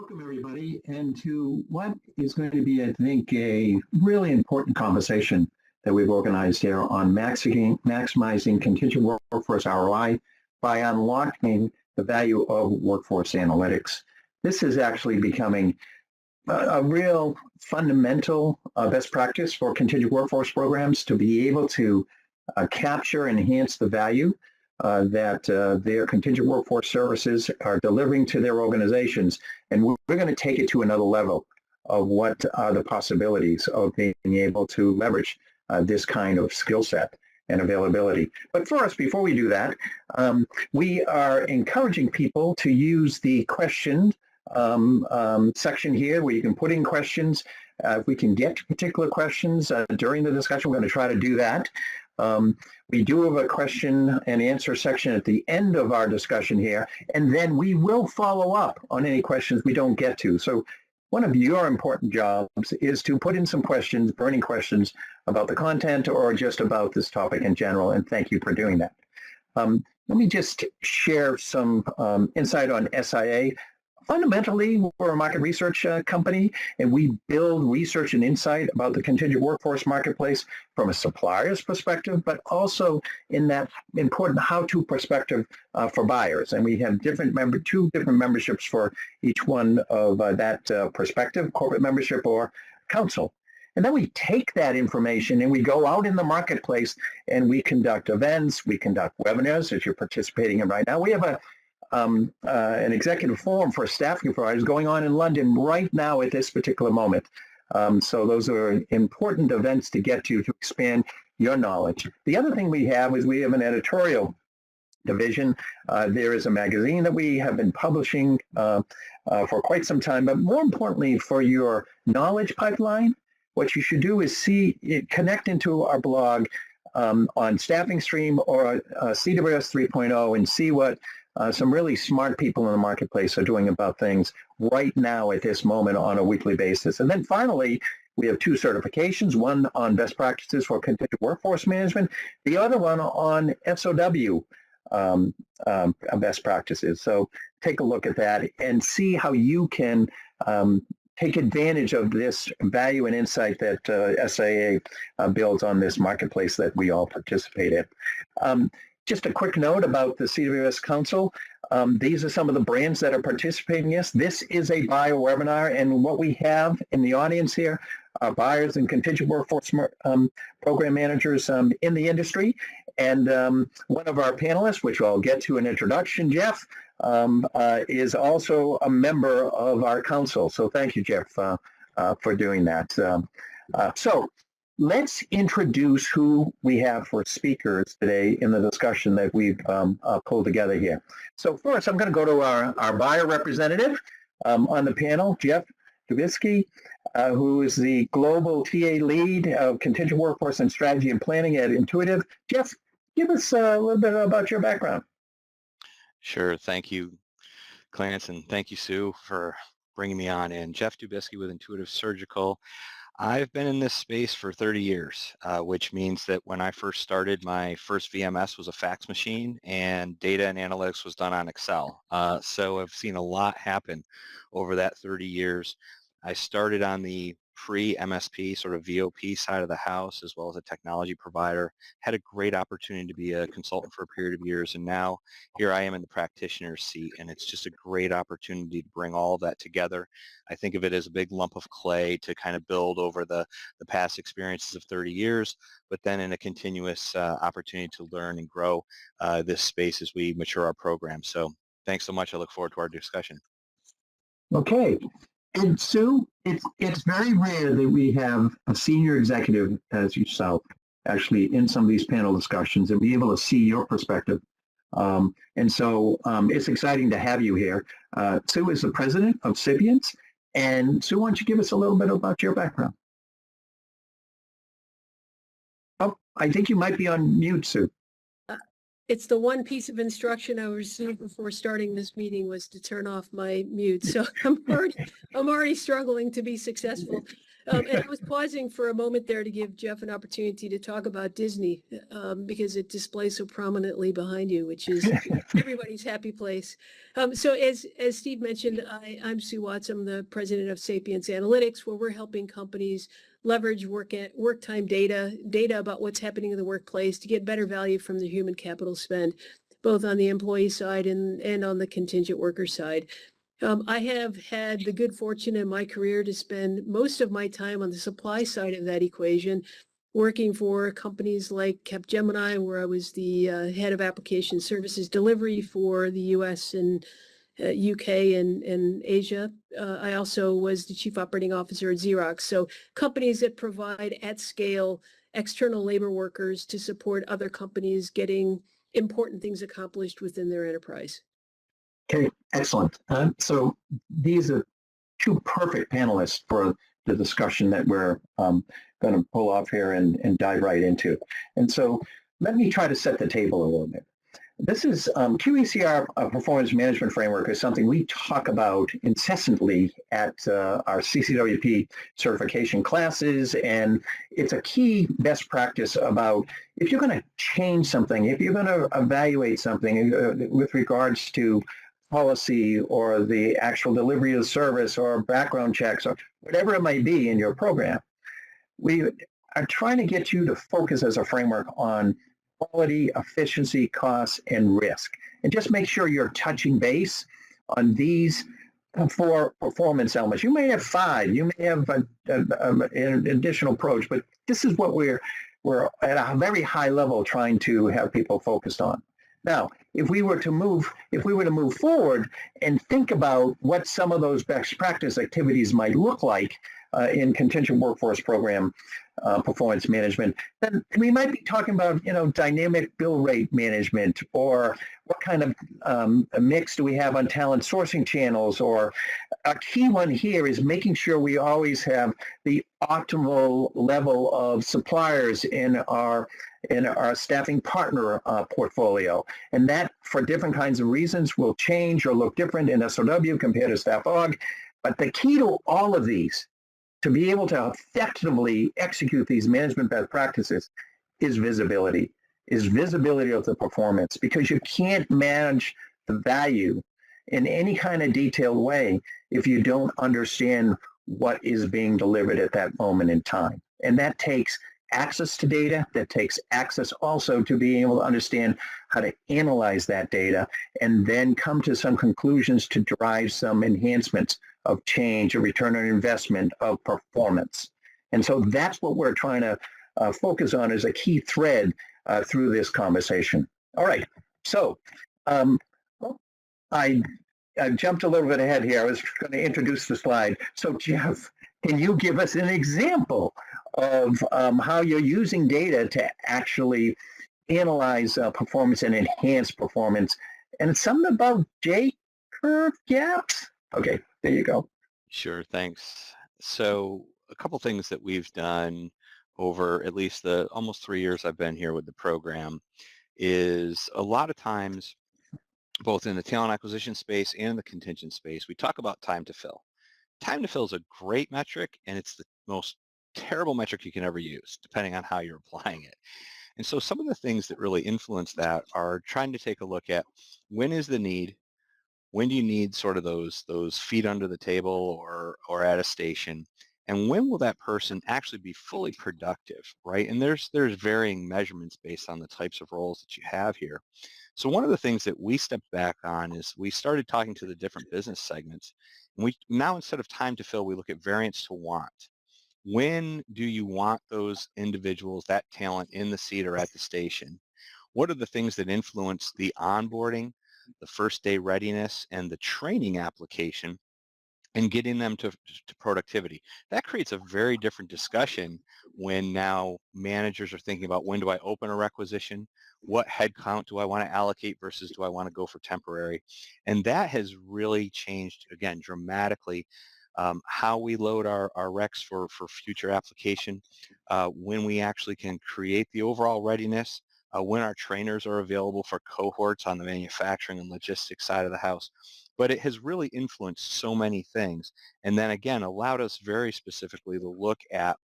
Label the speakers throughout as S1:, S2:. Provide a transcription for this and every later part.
S1: Welcome, everybody, and to what is going to be, I think, a really important conversation that we've organized here on maximizing contingent workforce ROI by unlocking the value of workforce analytics. This is actually becoming a real fundamental best practice for contingent workforce programs to be able to capture and enhance the value that their contingent workforce services are delivering to their organizations. And we're going to take it to another level of what are the possibilities of being able to leverage this kind of skill set and availability. But first, before we do that, we are encouraging people to use the question section here where you can put in questions. If we can get to particular questions during the discussion, we're going to try to do that. We do have a question and answer section at the end of our discussion here, and then we will follow up on any questions we don't get to. So one of your important jobs is to put in some questions, burning questions about the content or just about this topic in general, and thank you for doing that. Let me just share some insight on SIA. Fundamentally, we're a market research company, and we build research and insight about the contingent workforce marketplace from a supplier's perspective, but also in that important how-to perspective for buyers. And we have two different memberships for each one of that perspective, corporate membership or council. And then we take that information and we go out in the marketplace and we conduct events, we conduct webinars, as you're participating in right now. We have an executive forum for staffing providers going on in London right now at this particular moment. So those are important events to get to expand your knowledge. The other thing we have is we have an editorial division. There is a magazine that we have been publishing for quite some time, but more importantly for your knowledge pipeline, what you should do is connect into our blog on Staffing Stream or CWS 3.0 and see what some really smart people in the marketplace are doing about things right now at this moment on a weekly basis. And then finally, we have two certifications, one on best practices for contingent workforce management, the other one on SOW best practices. So take a look at that and see how you can take advantage of this value and insight that SIA builds on this marketplace that we all participate in. Just a quick note about the CWS Council. These are some of the brands that are participating in this. This is a buyer webinar, and what we have in the audience here are buyers and contingent workforce program managers in the industry. And one of our panelists, which I'll get to an introduction, Jeff, is also a member of our council. So thank you, Jeff, for doing that. So let's introduce who we have for speakers today in the discussion that we've pulled together here. So first, I'm going to go to our buyer representative on the panel, Jeff Dubisky, who is the Global TA Lead of Contingent Workforce and Strategy and Planning at Intuitive. Jeff, give us a little bit about your background.
S2: Sure. Thank you, Clarence, and thank you, Sue, for bringing me on. And Jeff Dubisky with Intuitive Surgical. I've been in this space for 30 years, which means that when I first started, my first VMS was a fax machine and data and analytics was done on Excel. So I've seen a lot happen over that 30 years. I started on the pre-MSP sort of VOP side of the house as well as a technology provider, had a great opportunity to be a consultant for a period of years, and now here I am in the practitioner's seat, and it's just a great opportunity to bring all of that together. I think of it as a big lump of clay to kind of build over the past experiences of 30 years, but then in a continuous opportunity to learn and grow this space as we mature our program. So thanks so much. I look forward to our discussion.
S1: Okay. And Sue, it's very rare that we have a senior executive as yourself actually in some of these panel discussions and be able to see your perspective. And so it's exciting to have you here. Sue is the president of Sapience. And Sue, why don't you give us a little bit about your background? Oh, I think you might be on mute, Sue.
S3: It's the one piece of instruction I received before starting this meeting was to turn off my mute. So I'm already struggling to be successful. And I was pausing for a moment there to give Jeff an opportunity to talk about Disney, because it displays so prominently behind you, which is everybody's happy place. So as Steve mentioned, I'm Sue Watts. I'm the president of Sapience Analytics, where we're helping companies leverage work time data about what's happening in the workplace to get better value from the human capital spend, both on the employee side and on the contingent worker side. I have had the good fortune in my career to spend most of my time on the supply side of that equation, working for companies like Capgemini, where I was the head of application services delivery for the US and UK and Asia. I also was the chief operating officer at Xerox. So companies that provide at scale external labor workers to support other companies getting important things accomplished within their enterprise.
S1: Okay, excellent. So these are two perfect panelists for the discussion that we're going to pull off here and dive right into. And so let me try to set the table a little bit. This is QECR Performance Management Framework is something we talk about incessantly at our CCWP certification classes, and it's a key best practice about if you're going to change something, if you're going to evaluate something with regards to policy or the actual delivery of service or background checks or whatever it might be in your program, we are trying to get you to focus as a framework on quality, efficiency, costs, and risk. And just make sure you're touching base on these 4 performance elements. You may have 5, you may have an additional approach, but this is what we're at a very high level trying to have people focused on. Now, if we were to move forward and think about what some of those best practice activities might look like in contingent workforce program performance management, then we might be talking about, dynamic bill rate management, or what kind of a mix do we have on talent sourcing channels, or a key one here is making sure we always have the optimal level of suppliers in our staffing partner portfolio. And that, for different kinds of reasons, will change or look different in SOW compared to staff aug. But the key to all of these, to be able to effectively execute these management best practices, is visibility of the performance, because you can't manage the value in any kind of detailed way if you don't understand what is being delivered at that moment in time. And that takes access to data, that takes access also to being able to understand how to analyze that data and then come to some conclusions to drive some enhancements of change, a return on investment, of performance. And so that's what we're trying to focus on as a key thread through this conversation. All right, so I jumped a little bit ahead here. I was going to introduce the slide. So Jeff, can you give us an example of how you're using data to actually analyze performance and enhance performance? And it's something about J-curve gaps? Okay, there you go.
S2: Sure, thanks. So a couple things that we've done over at least the almost 3 years I've been here with the program is a lot of times, both in the talent acquisition space and the contingent space, we talk about time to fill. Time to fill is a great metric, and it's the most terrible metric you can ever use, depending on how you're applying it. And so some of the things that really influence that are trying to take a look at when is the need, when do you need sort of those feet under the table or at a station, and when will that person actually be fully productive, right? And there's varying measurements based on the types of roles that you have here. So one of the things that we stepped back on is we started talking to the different business segments. And we now, instead of time to fill, we look at variance to want. When do you want those individuals, that talent, in the seat or at the station? What are the things that influence the onboarding, the first day readiness, and the training application, and getting them to productivity? That creates a very different discussion when now managers are thinking about, when do I open a requisition? What headcount do I want to allocate versus do I want to go for temporary? And that has really changed, again, dramatically, how we load our recs for future application, when we actually can create the overall readiness, when our trainers are available for cohorts on the manufacturing and logistics side of the house. but it has really influenced so many things. And then again, allowed us very specifically to look at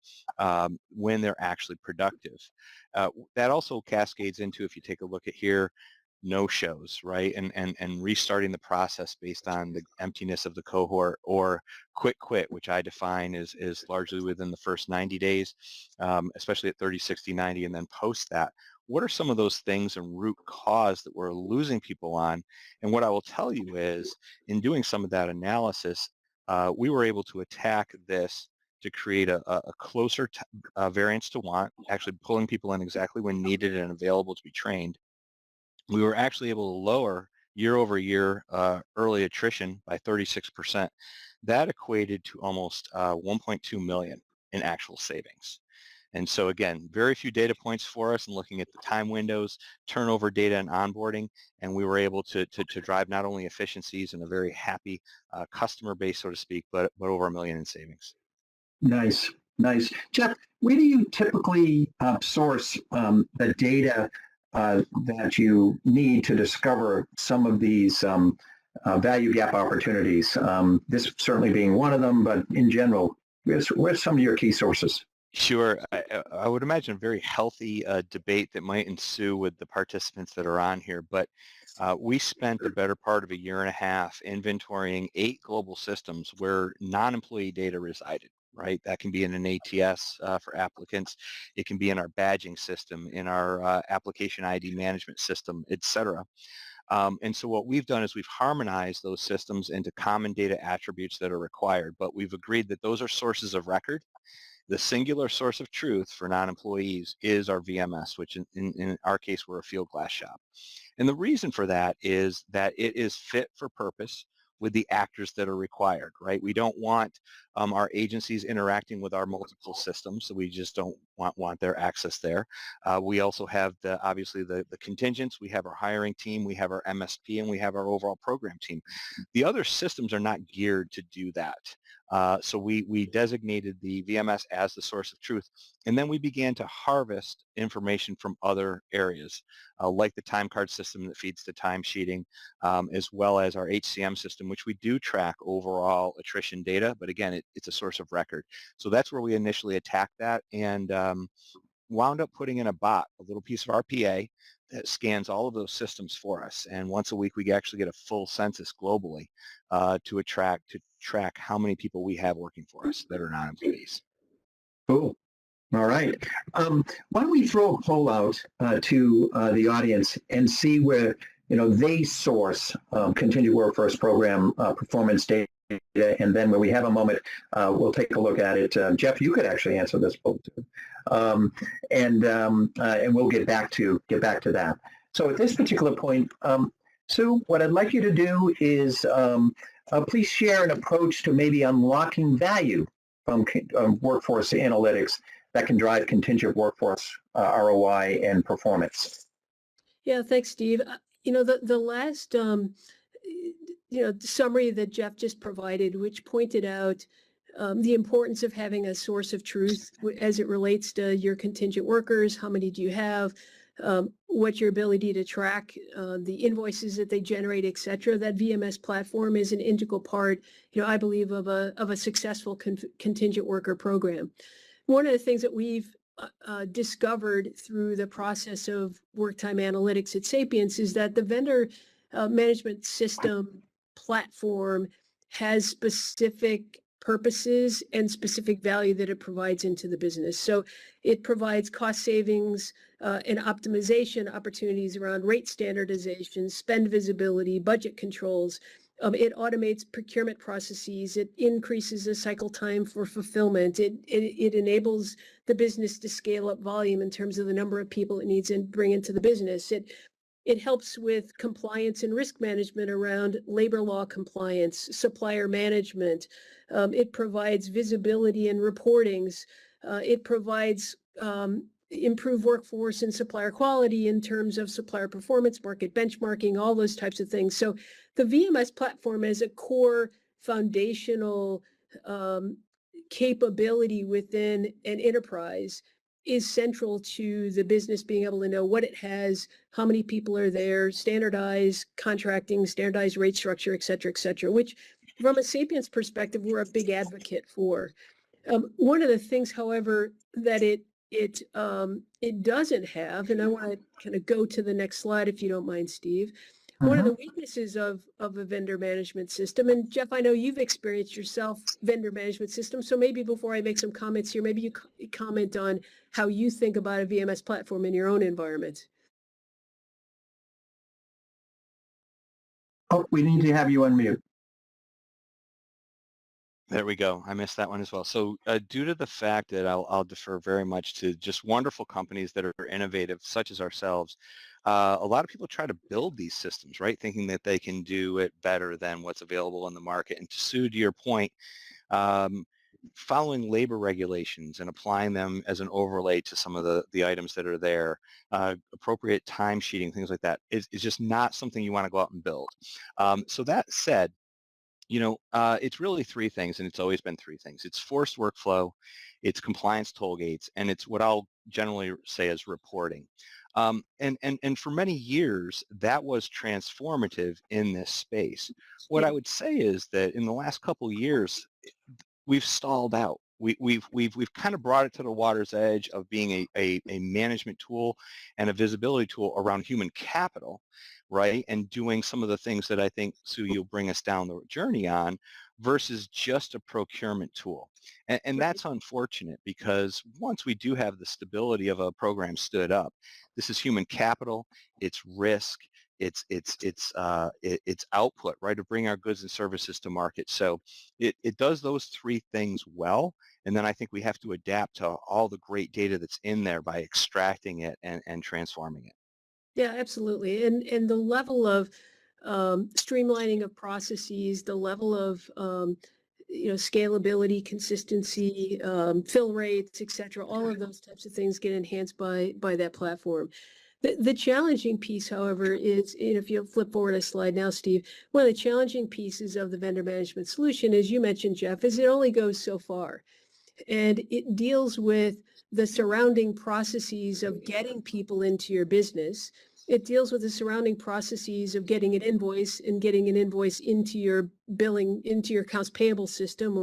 S2: when they're actually productive. That also cascades into, if you take a look at here, no-shows, right? And restarting the process based on the emptiness of the cohort, or quick quit, which I define is largely within the first 90 days, especially at 30, 60, 90, and then post that. What are some of those things and root cause that we're losing people on? And what I will tell you is, in doing some of that analysis, we were able to attack this to create a closer variance to want, actually pulling people in exactly when needed and available to be trained. We were actually able to lower year over year early attrition by 36%. That equated to almost 1.2 million in actual savings. And so again, very few data points for us in looking at the time windows, turnover data, and onboarding, and we were able to drive not only efficiencies and a very happy customer base, so to speak, but over $1 million in savings.
S1: Nice, nice. Jeff, where do you typically source the data that you need to discover some of these value gap opportunities? This certainly being one of them, but in general, where's some of your key sources?
S2: Sure. I would imagine a very healthy debate that might ensue with the participants that are on here, but we spent the better part of a year and a half inventorying 8 global systems where non-employee data resided, right? That can be in an ATS for applicants. It can be in our badging system, in our application ID management system, et cetera. And so what we've done is we've harmonized those systems into common data attributes that are required, but we've agreed that those are sources of record. The singular source of truth for non-employees is our VMS, which in our case, we're a field glass shop. And the reason for that is that it is fit for purpose with the actors that are required, right? We don't want our agencies interacting with our multiple systems, so we just don't want their access there. We also have obviously the contingents, we have our hiring team, we have our MSP, and we have our overall program team. The other systems are not geared to do that. So we designated the VMS as the source of truth, and then we began to harvest information from other areas, like the time card system that feeds to time sheeting, as well as our HCM system, which we do track overall attrition data, but again, it's a source of record. So that's where we initially attacked that, and wound up putting in a bot, a little piece of RPA that scans all of those systems for us. And once a week, we actually get a full census globally to track how many people we have working for us that are non-employees.
S1: Cool. All right. Why don't we throw a poll out to the audience and see where they source contingent workforce program performance data, and then when we have a moment, we'll take a look at it. Jeff, you could actually answer this poll too, and we'll get back to that. So at this particular point, Sue, what I'd like you to do is please share an approach to maybe unlocking value from workforce analytics that can drive contingent workforce ROI and performance.
S3: Yeah, thanks, Steve. The last summary that Jeff just provided, which pointed out the importance of having a source of truth as it relates to your contingent workers. How many do you have? What's your ability to track the invoices that they generate, et cetera. That VMS platform is an integral part, I believe, of a successful contingent worker program. One of the things that we've discovered through the process of work time analytics at Sapience is that the vendor management system platform has specific purposes and specific value that it provides into the business. So it provides cost savings and optimization opportunities around rate standardization, spend visibility, budget controls. It automates procurement processes. It increases the cycle time for fulfillment. It enables the business to scale up volume in terms of the number of people it needs to bring into the business. It helps with compliance and risk management around labor law compliance, supplier management. It provides visibility and reportings. It provides improved workforce and supplier quality in terms of supplier performance, market benchmarking, all those types of things. So the VMS platform as a core foundational capability within an enterprise is central to the business being able to know what it has, how many people are there, standardized contracting, standardized rate structure, et cetera, which from a Sapience perspective, we're a big advocate for. One of the things, however, that it doesn't have, and I want to kind of go to the next slide if you don't mind, Steve. One of the weaknesses of a vendor management system, and Jeff, I know you've experienced yourself vendor management system, so maybe before I make some comments here, maybe you comment on how you think about a VMS platform in your own environment.
S1: Oh, we need to have you unmute.
S2: There we go. I missed that one as well. So due to the fact that I'll defer very much to just wonderful companies that are innovative, such as ourselves, a lot of people try to build these systems, right, thinking that they can do it better than what's available in the market. And Sue, to your point, following labor regulations and applying them as an overlay to some of the items that are there, appropriate time sheeting, things like that, is just not something you want to go out and build. So that said, it's really three things, and it's always been three things. It's forced workflow, it's compliance toll gates, and it's what I'll generally say is reporting. And for many years, that was transformative in this space. What I would say is that in the last couple of years, we've stalled out. We've kind of brought it to the water's edge of being a management tool and a visibility tool around human capital, right? And doing some of the things that I think, Sue, you'll bring us down the journey on versus just a procurement tool. And that's unfortunate because once we do have the stability of a program stood up, this is human capital, it's risk, it's output, right, to bring our goods and services to market. So it does those three things well. And then I think we have to adapt to all the great data that's in there by extracting it and transforming it.
S3: Yeah, absolutely. And the level of streamlining of processes, the level of scalability, consistency, fill rates, et cetera, all of those types of things get enhanced by that platform. The challenging piece, however, is, if you'll flip forward a slide now, Steve, one of the challenging pieces of the vendor management solution, as you mentioned, Jeff, is it only goes so far. And it deals with the surrounding processes of getting people into your business. It deals with the surrounding processes of getting an invoice and getting an invoice into your billing, into your accounts payable system,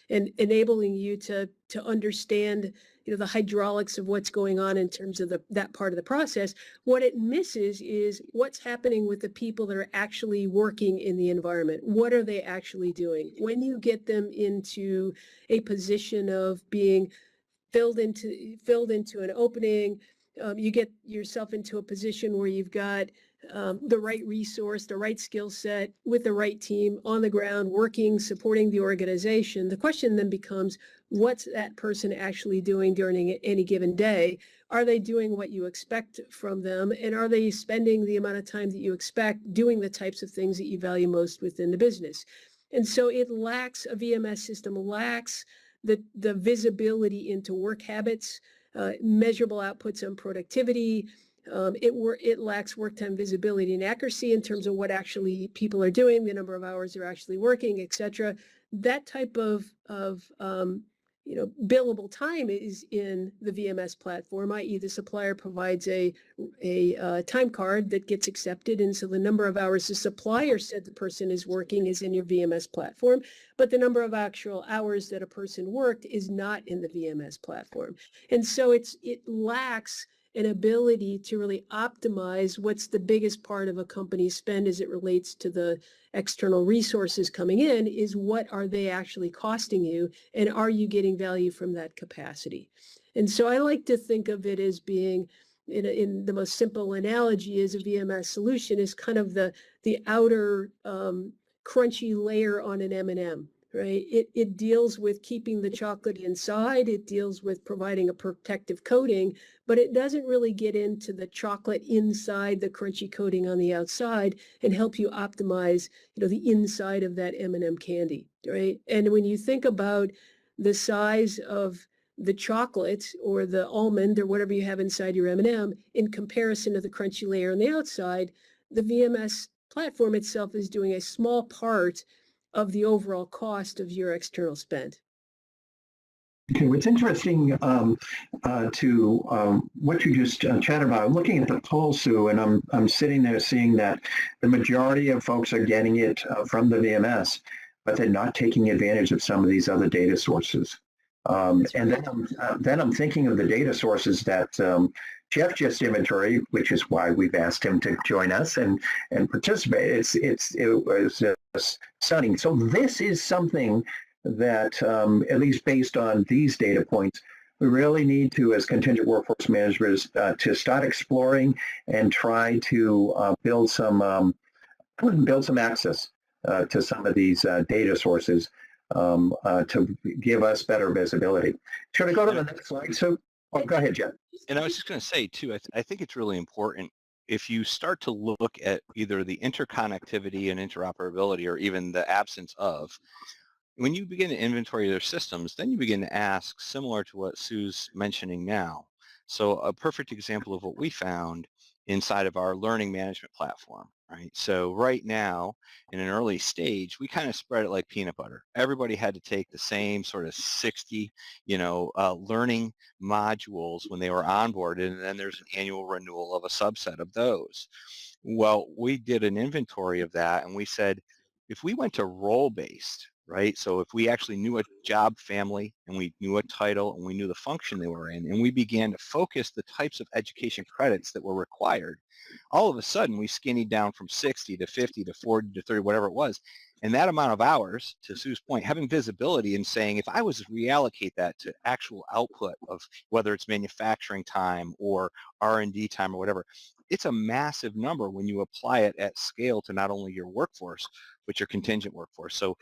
S3: and enabling you to understand the hydraulics of what's going on in terms of that part of the process. What it misses is what's happening with the people that are actually working in the environment. What are they actually doing? When you get them into a position of being filled into an opening, you get yourself into a position where you've got the right resource, the right skill set with the right team on the ground, working, supporting the organization. The question then becomes, what's that person actually doing during any given day? Are they doing what you expect from them? And are they spending the amount of time that you expect doing the types of things that you value most within the business? And so it lacks, a VMS system lacks the visibility into work habits, measurable outputs on productivity. It lacks work time visibility and accuracy in terms of what actually people are doing, the number of hours they're actually working, et cetera. That type of billable time is in the VMS platform, i.e. the supplier provides a time card that gets accepted. And so the number of hours the supplier said the person is working is in your VMS platform, but the number of actual hours that a person worked is not in the VMS platform. And so it lacks an ability to really optimize what's the biggest part of a company's spend as it relates to the external resources coming in, is what are they actually costing you, and are you getting value from that capacity? And so I like to think of it as being, in the most simple analogy, as a VMS solution is kind of the outer crunchy layer on an M&M. Right? It deals with keeping the chocolate inside. It deals with providing a protective coating, but it doesn't really get into the chocolate inside the crunchy coating on the outside and help you optimize, the inside of that M&M candy, right? And when you think about the size of the chocolate or the almond or whatever you have inside your M&M in comparison to the crunchy layer on the outside, the VMS platform itself is doing a small part of the overall cost of your external spend.
S1: Okay, what's interesting to what you just chatted about, I'm looking at the poll, Sue, and I'm sitting there seeing that the majority of folks are getting it from the VMS, but they're not taking advantage of some of these other data sources. And then I'm thinking of the data sources that Jeff just inventory, which is why we've asked him to join us and participate. It was stunning. So this is something that, at least based on these data points, we really need to, as contingent workforce managers, to start exploring and try to build some access to some of these data sources to give us better visibility. Should I go to the next slide? So, go ahead, Jeff.
S2: And I was just going to say, too, I think it's really important if you start to look at either the interconnectivity and interoperability or even the absence of, when you begin to inventory their systems, then you begin to ask, similar to what Sue's mentioning now. So a perfect example of what we found inside of our learning management platform, right? So right now, in an early stage, we kind of spread it like peanut butter. Everybody had to take the same sort of 60, learning modules when they were onboarded, and then there's an annual renewal of a subset of those. Well, we did an inventory of that, and we said, if we went to role-based, right? So if we actually knew a job family and we knew a title and we knew the function they were in, and we began to focus the types of education credits that were required, all of a sudden we skinnied down from 60 to 50 to 40 to 30, whatever it was. And that amount of hours, to Sue's point, having visibility and saying, if I was to reallocate that to actual output of whether it's manufacturing time or R&D time or whatever, it's a massive number when you apply it at scale to not only your workforce, but your contingent workforce. So,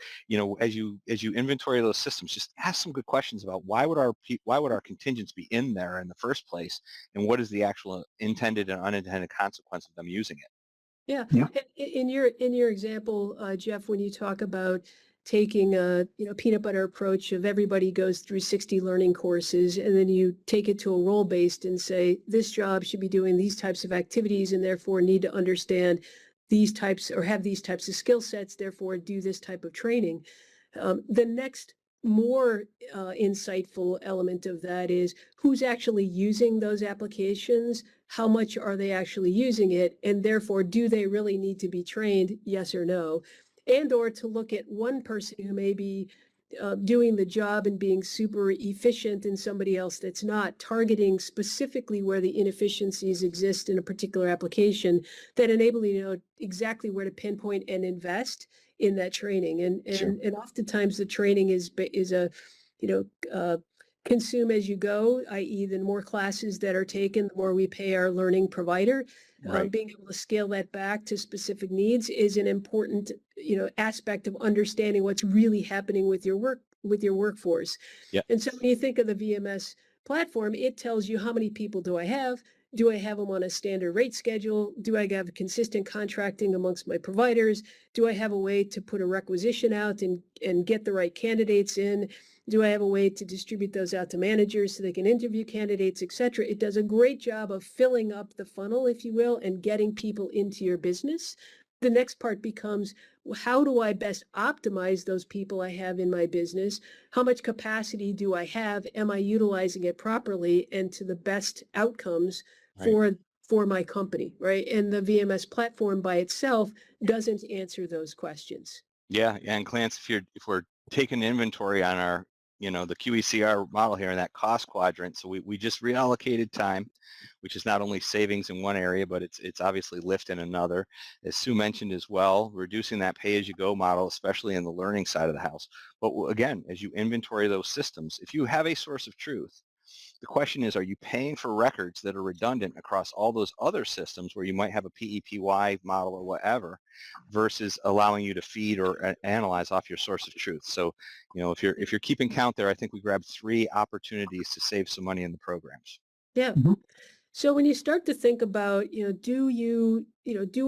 S2: as you inventory those systems, just ask some good questions about why would our contingents be in there in the first place, and what is the actual intended and unintended consequence of them using it.
S3: Yeah.
S1: Yeah.
S3: In your example, Jeff, when you talk about taking a peanut butter approach of everybody goes through 60 learning courses, and then you take it to a role-based and say this job should be doing these types of activities and therefore need to understand these types or have these types of skill sets, therefore do this type of training. The next more insightful element of that is who's actually using those applications, how much are they actually using it, and therefore do they really need to be trained, yes or no, and or to look at one person who may be doing the job and being super efficient and somebody else that's not, targeting specifically where the inefficiencies exist in a particular application that enable you to know exactly where to pinpoint and invest in that training. And oftentimes the training is a consume as you go, i.e. the more classes that are taken, the more we pay our learning provider.
S2: Right.
S3: Being able to scale that back to specific needs is an important aspect of understanding what's really happening with your workforce.
S2: Yep.
S3: And so when you think of the VMS platform, it tells you how many people do I have? Do I have them on a standard rate schedule? Do I have consistent contracting amongst my providers? Do I have a way to put a requisition out and get the right candidates in? Do I have a way to distribute those out to managers so they can interview candidates, et cetera? It does a great job of filling up the funnel, if you will, and getting people into your business. The next part becomes, well, how do I best optimize those people I have in my business? How much capacity do I have? Am I utilizing it properly and to the best outcomes for my company, right? And the VMS platform by itself doesn't answer those questions.
S2: Yeah, and Clarence, if we're taking inventory on our, the QECR model here in that cost quadrant, so we just reallocated time, which is not only savings in one area, but it's obviously lift in another. As Sue mentioned as well, reducing that pay-as-you-go model, especially in the learning side of the house. But again, as you inventory those systems, if you have a source of truth, the question is, are you paying for records that are redundant across all those other systems where you might have a PEPY model or whatever, versus allowing you to feed or analyze off your source of truth? So, if you're keeping count there, I think we grabbed 3 opportunities to save some money in the programs.
S3: Yeah.
S1: Mm-hmm.
S3: So when you start to think about, do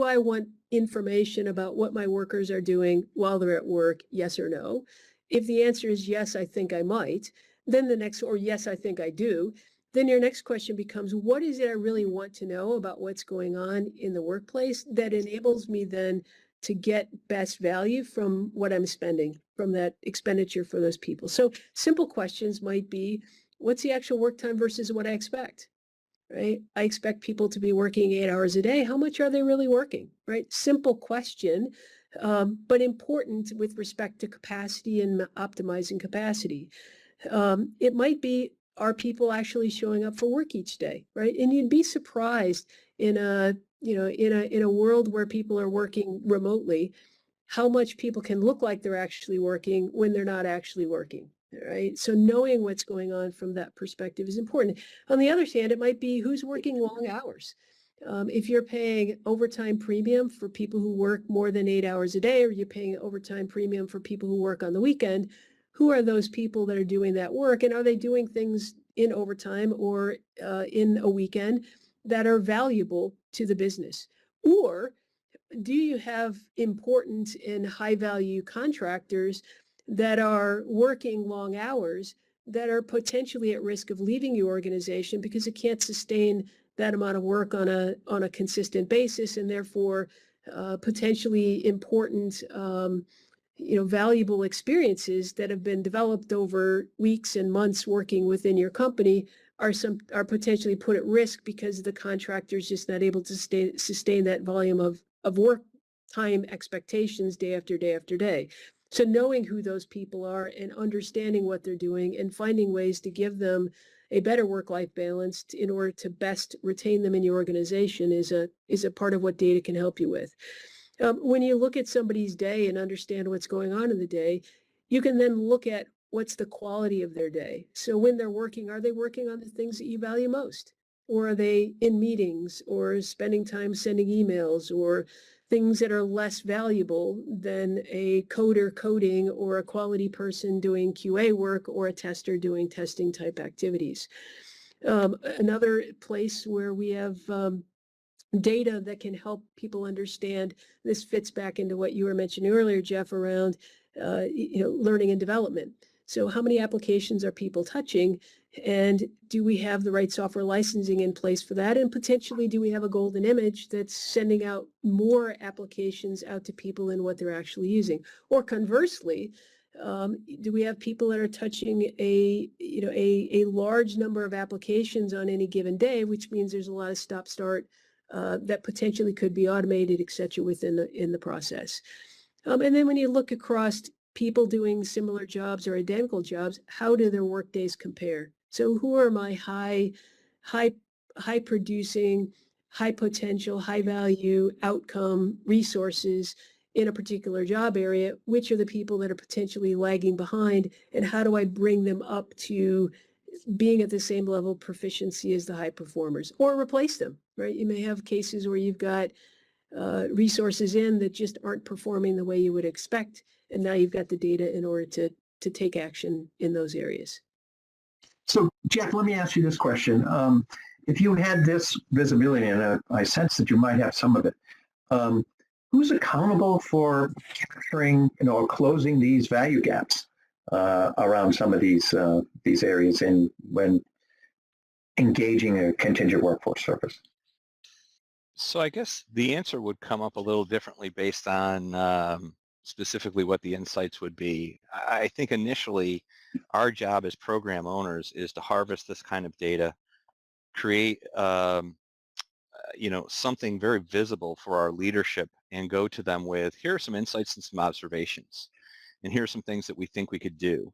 S3: I want information about what my workers are doing while they're at work? Yes or no? If the answer is yes, I think I might, then or yes, I think I do, then your next question becomes, what is it I really want to know about what's going on in the workplace that enables me then to get best value from what I'm spending, from that expenditure for those people. So simple questions might be, what's the actual work time versus what I expect? Right? I expect people to be working 8 hours a day. How much are they really working? Right? Simple question, but important with respect to capacity and optimizing capacity. It might be, are people actually showing up for work each day? Right? And you'd be surprised in a world where people are working remotely, how much people can look like they're actually working when they're not actually working. Right. So knowing what's going on from that perspective is important. On the other hand, it might be who's working long hours. If you're paying overtime premium for people who work more than 8 hours a day, or you're paying overtime premium for people who work on the weekend, who are those people that are doing that work? And are they doing things in overtime or in a weekend that are valuable to the business? Or do you have important and high value contractors that are working long hours that are potentially at risk of leaving your organization because it can't sustain that amount of work on a consistent basis, and therefore potentially important valuable experiences that have been developed over weeks and months working within your company are potentially put at risk because the contractor is just not able to sustain that volume of work time expectations day after day after day. So knowing who those people are and understanding what they're doing and finding ways to give them a better work-life balance in order to best retain them in your organization is a part of what data can help you with. When you look at somebody's day and understand what's going on in the day, you can then look at what's the quality of their day. So when they're working, are they working on the things that you value most? Or are they in meetings or spending time sending emails or things that are less valuable than a coder coding or a quality person doing QA work or a tester doing testing type activities? Another place where we have data that can help people understand, this fits back into what you were mentioning earlier, Jeff, around learning and development. So how many applications are people touching, and do we have the right software licensing in place for that? And potentially, do we have a golden image that's sending out more applications out to people than what they're actually using? Or conversely, do we have people that are touching a large number of applications on any given day, which means there's a lot of stop-start that potentially could be automated, et cetera, within the process. And then when you look across people doing similar jobs or identical jobs, how do their work days compare? So who are my high producing, high potential, high value outcome resources in a particular job area? Which are the people that are potentially lagging behind, and how do I bring them up to being at the same level of proficiency as the high performers, or replace them, right? You may have cases where you've got resources in that just aren't performing the way you would expect, and now you've got the data in order to take action in those areas.
S1: So, Jeff, let me ask you this question. If you had this visibility, and I sense that you might have some of it, who's accountable for capturing, closing these value gaps around some of these areas when engaging a contingent workforce service?
S2: So I guess the answer would come up a little differently based on specifically what the insights would be. I think initially our job as program owners is to harvest this kind of data, create something very visible for our leadership, and go to them with, here are some insights and some observations, and here are some things that we think we could do,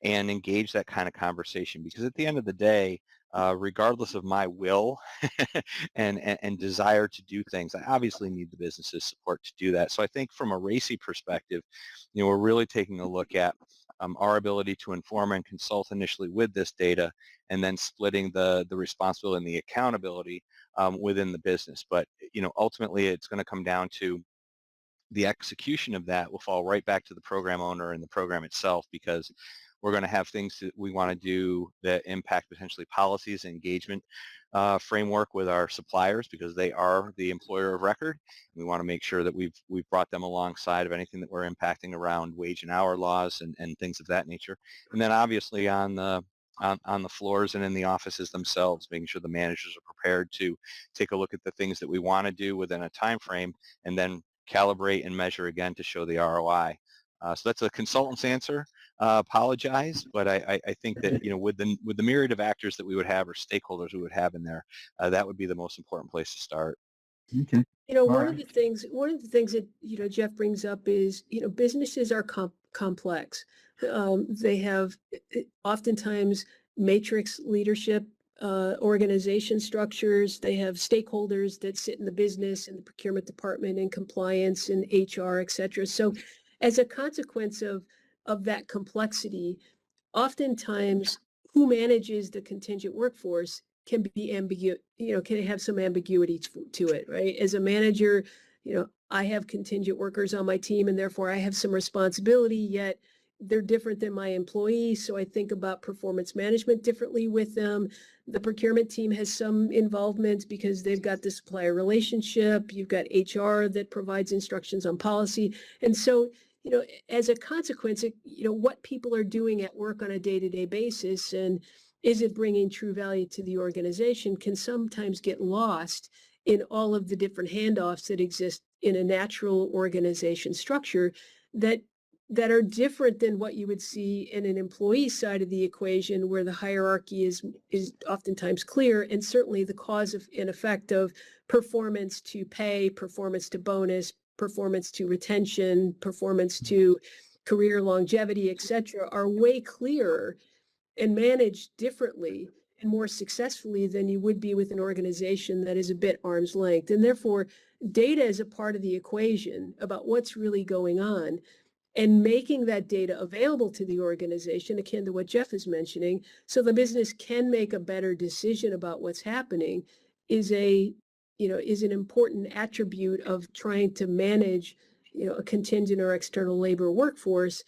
S2: and engage that kind of conversation. Because at the end of the day, regardless of my will and desire to do things, I obviously need the business's support to do that. So I think from a RACI perspective, we're really taking a look at our ability to inform and consult initially with this data, and then splitting the responsibility and the accountability within the business. But ultimately, it's going to come down to the execution of that will fall right back to the program owner and the program itself, because we're going to have things that we want to do that impact potentially policies and engagement framework with our suppliers, because they are the employer of record. We want to make sure that we've brought them alongside of anything that we're impacting around wage and hour laws and things of that nature. And then obviously on the floors and in the offices themselves, making sure the managers are prepared to take a look at the things that we want to do within a time frame, and then calibrate and measure again to show the ROI. So that's a consultant's answer. Apologize, but I think that with the myriad of actors that we would have or stakeholders we would have in there, that would be the most important place to start.
S1: Okay.
S3: One of the things that, Jeff brings up is, businesses are complex. They have oftentimes matrix leadership, organization structures. They have stakeholders that sit in the business and the procurement department and compliance and HR, et cetera. So as a consequence of that complexity, oftentimes who manages the contingent workforce can be can have some ambiguity to it, right? As a manager, I have contingent workers on my team and therefore I have some responsibility, yet they're different than my employees. So I think about performance management differently with them. The procurement team has some involvement because they've got the supplier relationship. You've got HR that provides instructions on policy. And so, as a consequence, what people are doing at work on a day-to-day basis and is it bringing true value to the organization can sometimes get lost in all of the different handoffs that exist in a natural organization structure that are different than what you would see in an employee side of the equation, where the hierarchy is oftentimes clear, and certainly the cause and effect of performance to pay, performance to bonus, performance to retention, performance to career longevity, et cetera, are way clearer and managed differently and more successfully than you would be with an organization that is a bit arm's length. And therefore, data is a part of the equation about what's really going on. And making that data available to the organization, akin to what Jeff is mentioning, so the business can make a better decision about what's happening, is an important attribute of trying to manage, a contingent or external labor workforce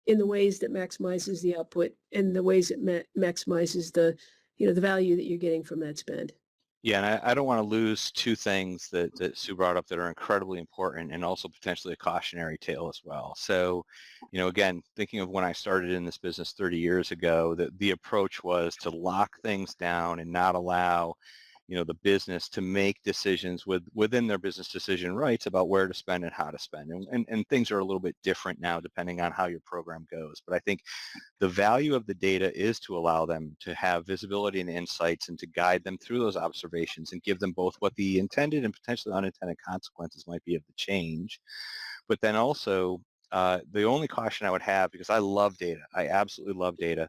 S3: in the ways that maximizes the output and the ways that maximizes the value that you're getting from that spend.
S2: Yeah, and I don't want to lose two things that Sue brought up that are incredibly important and also potentially a cautionary tale as well. So, again, thinking of when I started in this business 30 years ago, the approach was to lock things down and not allow the business to make decisions within their business decision rights about where to spend and how to spend. And things are a little bit different now depending on how your program goes. But I think the value of the data is to allow them to have visibility and insights and to guide them through those observations and give them both what the intended and potentially unintended consequences might be of the change. But then also, the only caution I would have, because I love data, I absolutely love data,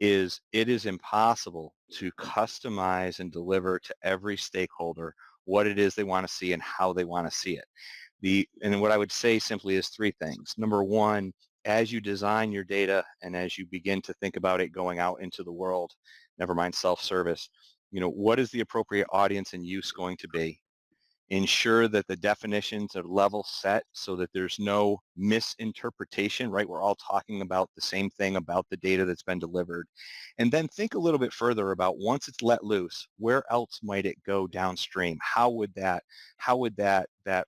S2: is it is impossible to customize and deliver to every stakeholder what it is they want to see and how they want to see it. And what I would say simply is three things. Number one, as you design your data and as you begin to think about it going out into the world, never mind self-service, what is the appropriate audience and use going to be? Ensure that the definitions are level set so that there's no misinterpretation, right? We're all talking about the same thing about the data that's been delivered. And then think a little bit further about once it's let loose, where else might it go downstream? How would that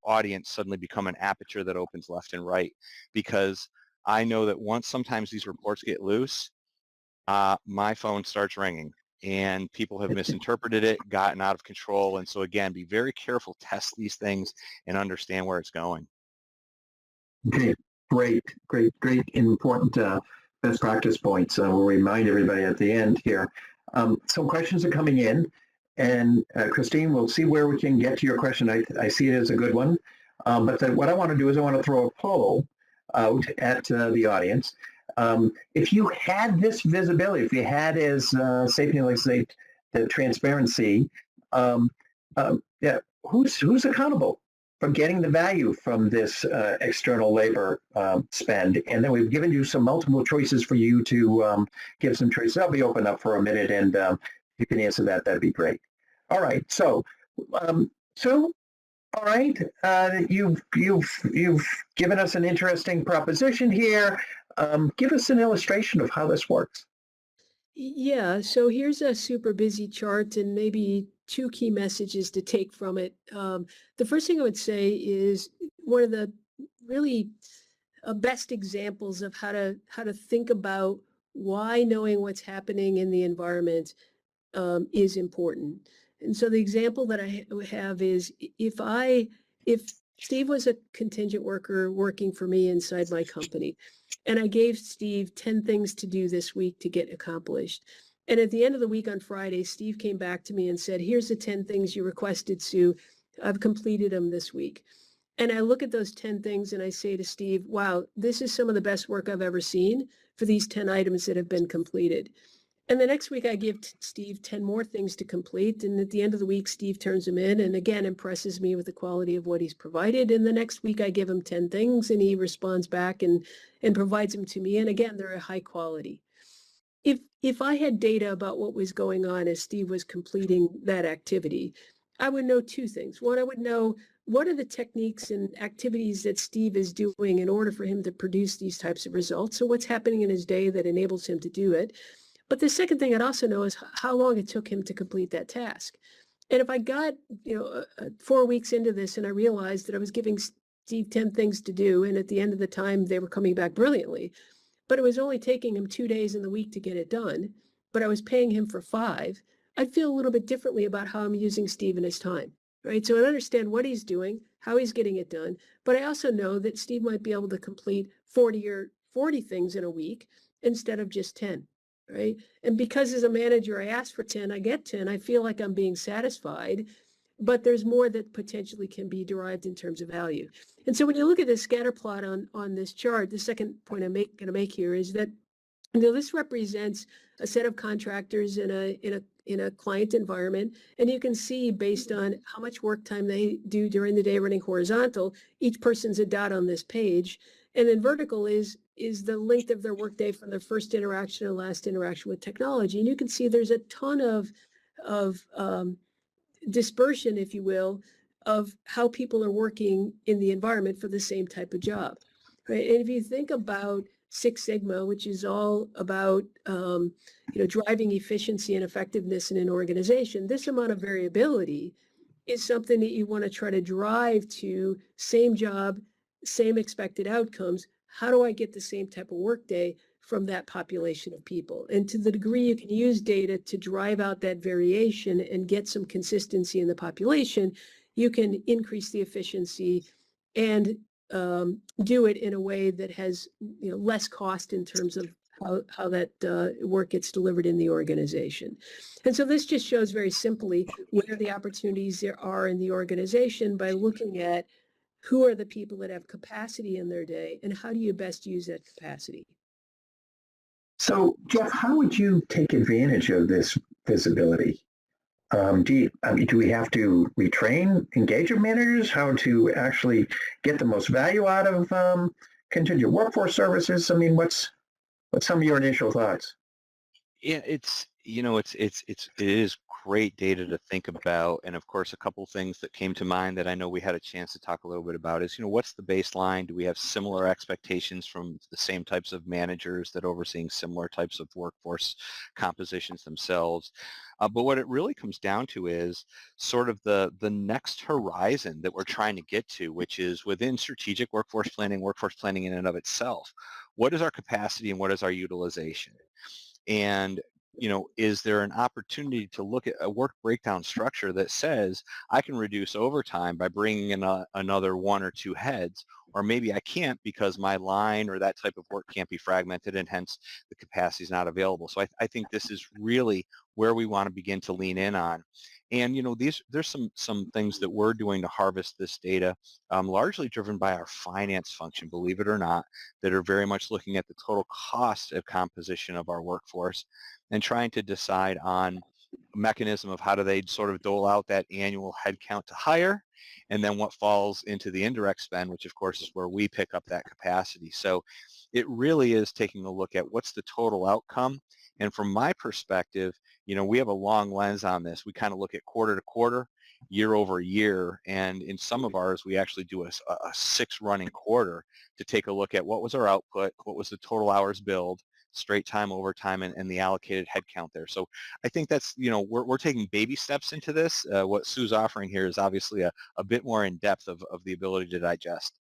S2: audience suddenly become an aperture that opens left and right? Because I know that once sometimes these reports get loose, my phone starts ringing. And people have misinterpreted it, gotten out of control. And so again, be very careful, test these things and understand where it's going.
S1: Okay, great, important best practice points. We'll remind everybody at the end here. Some questions are coming in, and Christine, we'll see where we can get to your question. I see it as a good one, but what I want to do is I want to throw a poll out at the audience. If you had this visibility, if you had as Sapience say the transparency, who's accountable for getting the value from this external labor spend? And then we've given you some multiple choices for you to give some choices. I'll be open up for a minute, and if you can answer that, that'd be great. All right, so Sue. All right, you've given us an interesting proposition here. Give us an illustration of how this works.
S3: Yeah, so here's a super busy chart and maybe two key messages to take from it. The first thing I would say is one of the really best examples of how to think about why knowing what's happening in the environment is important. And so the example that I have is if Steve was a contingent worker working for me inside my company. And I gave Steve 10 things to do this week to get accomplished. And at the end of the week on Friday, Steve came back to me and said, here's the 10 things you requested, Sue. I've completed them this week. And I look at those 10 things and I say to Steve, wow, this is some of the best work I've ever seen for these 10 items that have been completed. And the next week I give Steve 10 more things to complete. And at the end of the week, Steve turns them in and again impresses me with the quality of what he's provided. And the next week I give him 10 things and he responds back and provides them to me. And again, they're high quality. If I had data about what was going on as Steve was completing that activity, I would know two things. One, I would know what are the techniques and activities that Steve is doing in order for him to produce these types of results. So what's happening in his day that enables him to do it. But the second thing I'd also know is how long it took him to complete that task. And if I got 4 weeks into this and I realized that I was giving Steve 10 things to do, and at the end of the time they were coming back brilliantly, but it was only taking him 2 days in the week to get it done, but I was paying him for 5, I'd feel a little bit differently about how I'm using Steve and his time, right? So I understand what he's doing, how he's getting it done, but I also know that Steve might be able to complete 40 things in a week instead of just 10. Right. And because as a manager, I ask for 10, I get 10, I feel like I'm being satisfied, but there's more that potentially can be derived in terms of value. And so when you look at the scatter plot on this chart, the second point I'm going to make here is that this represents a set of contractors in a client environment. And you can see based on how much work time they do during the day running horizontal, each person's a dot on this page. And then vertical is the length of their workday from their first interaction and last interaction with technology. And you can see there's a ton of dispersion, if you will, of how people are working in the environment for the same type of job. Right? And if you think about Six Sigma, which is all about driving efficiency and effectiveness in an organization, this amount of variability is something that you want to try to drive to same job, same expected outcomes. How do I get the same type of workday from that population of people? And to the degree you can use data to drive out that variation and get some consistency in the population, you can increase the efficiency and do it in a way that has less cost in terms of how that work gets delivered in the organization. And so this just shows very simply where the opportunities there are in the organization by looking at who are the people that have capacity in their day and how do you best use that capacity?
S1: So, Jeff, how would you take advantage of this visibility? Do we have to retrain engagement managers how to actually get the most value out of contingent workforce services? I mean, what's some of your initial thoughts?
S2: Yeah, it is great data to think about. And of course, a couple things that came to mind that I know we had a chance to talk a little bit about is, what's the baseline? Do we have similar expectations from the same types of managers that overseeing similar types of workforce compositions themselves? But what it really comes down to is sort of the next horizon that we're trying to get to, which is within strategic workforce planning in and of itself. What is our capacity and what is our utilization? And is there an opportunity to look at a work breakdown structure that says I can reduce overtime by bringing in another 1 or 2 heads, or maybe I can't because my line or that type of work can't be fragmented and hence the capacity is not available. So I think this is really where we want to begin to lean in on. And there's some things that we're doing to harvest this data, largely driven by our finance function, believe it or not, that are very much looking at the total cost of composition of our workforce and trying to decide on a mechanism of how do they sort of dole out that annual headcount to hire, and then what falls into the indirect spend, which of course is where we pick up that capacity. So it really is taking a look at what's the total outcome. And from my perspective, we have a long lens on this. We kind of look at quarter to quarter, year over year, and in some of ours, we actually do a 6 running quarter to take a look at what was our output, what was the total hours billed, straight time, overtime, and the allocated headcount there. So I think that's, we're taking baby steps into this. What Sue's offering here is obviously a bit more in depth of the ability to digest.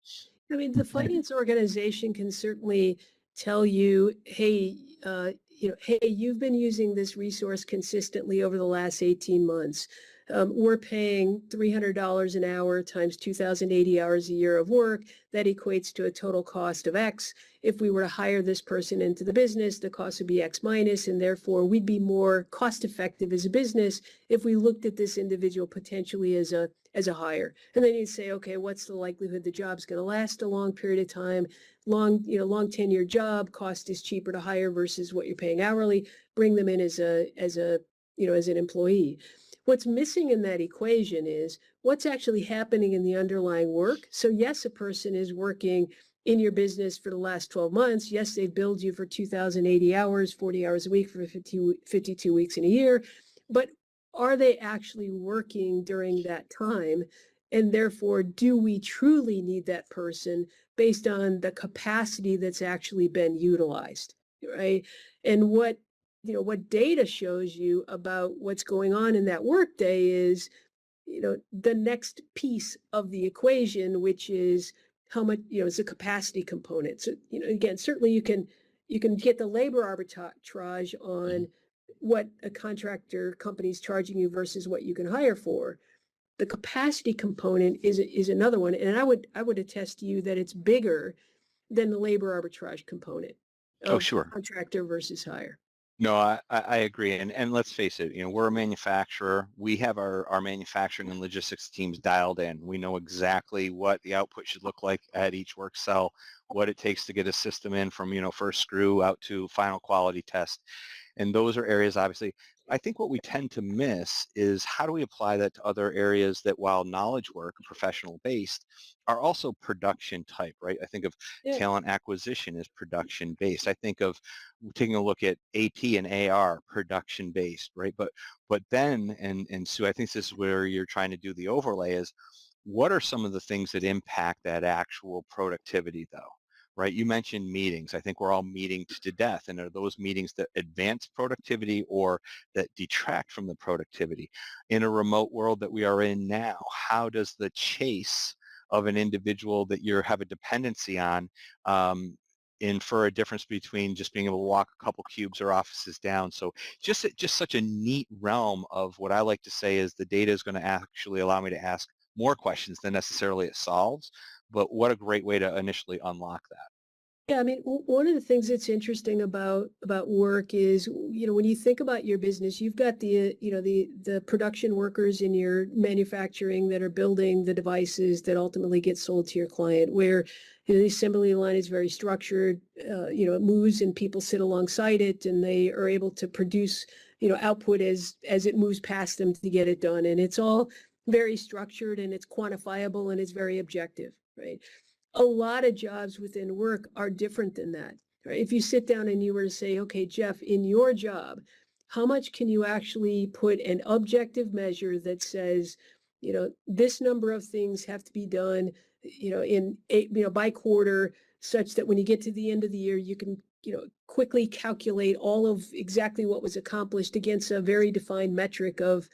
S3: I mean, the finance organization can certainly tell you, hey, hey, you've been using this resource consistently over the last 18 months. we're paying $300 an hour times 2,080 hours a year of work. That equates to a total cost of X. If we were to hire this person into the business, the cost would be X minus, and therefore we'd be more cost effective as a business if we looked at this individual potentially as a hire. And then you'd say, okay, what's the likelihood the job's going to last a long period of time? Long tenure job, cost is cheaper to hire versus what you're paying hourly. Bring them in as an employee. What's missing in that equation is what's actually happening in the underlying work. So yes, a person is working in your business for the last 12 months. Yes, they billed you for 2,080 hours, 40 hours a week for 52 weeks in a year. But are they actually working during that time? And therefore, do we truly need that person based on the capacity that's actually been utilized, right? And what data shows you about what's going on in that workday is, the next piece of the equation, which is how much, is a capacity component. So, again, certainly you can get the labor arbitrage on what a contractor company is charging you versus what you can hire for. The capacity component is another one, and I would attest to you that it's bigger than the labor arbitrage component
S2: Oh,
S3: of
S2: sure.
S3: contractor versus hire.
S2: No, I agree. And let's face it, we're a manufacturer. We have our manufacturing and logistics teams dialed in. We know exactly what the output should look like at each work cell, what it takes to get a system in from, first screw out to final quality test. And those are areas, obviously, I think what we tend to miss is how do we apply that to other areas that, while knowledge work, professional based, are also production type, right? I think of talent acquisition as production based. I think of taking a look at AP and AR, production based, right? But then, and Sue, I think this is where you're trying to do the overlay, is what are some of the things that impact that actual productivity though? Right? You mentioned meetings. I think we're all meeting to death. And are those meetings that advance productivity or that detract from the productivity? In a remote world that we are in now, how does the chase of an individual that you have a dependency on infer a difference between just being able to walk a couple cubes or offices down? So just such a neat realm of what I like to say is the data is going to actually allow me to ask more questions than necessarily it solves. But what a great way to initially unlock that.
S3: Yeah, I mean, one of the things that's interesting about work is, when you think about your business, you've got the production workers in your manufacturing that are building the devices that ultimately get sold to your client, where the assembly line is very structured, it moves and people sit alongside it and they are able to produce, output as it moves past them to get it done. And it's all very structured and it's quantifiable and it's very objective, right? A lot of jobs within work are different than that, right? If you sit down and you were to say, okay, Jeff, in your job, how much can you actually put an objective measure that says, this number of things have to be done, by quarter, such that when you get to the end of the year, you can, quickly calculate all of exactly what was accomplished against a very defined metric of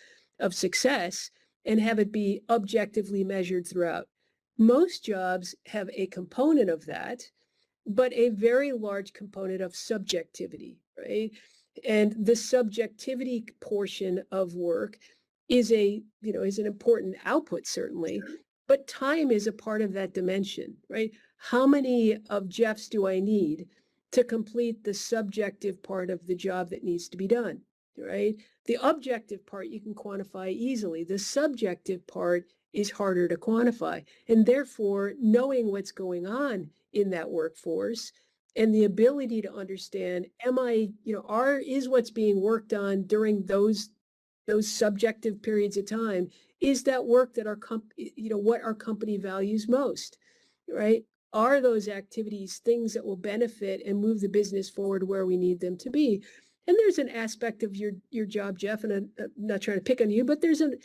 S3: success and have it be objectively measured throughout. Most jobs have a component of that, but a very large component of subjectivity, right? And the subjectivity portion of work is an important output, certainly, but time is a part of that dimension, right? How many of Jeffs do I need to complete the subjective part of the job that needs to be done, right? The objective part you can quantify easily. The subjective part is harder to quantify. And therefore, knowing what's going on in that workforce and the ability to understand, is what's being worked on during those subjective periods of time, is that work that what our company values most, right? Are those activities things that will benefit and move the business forward where we need them to be? And there's an aspect of your job, Jeff, and I'm not trying to pick on you, but there's an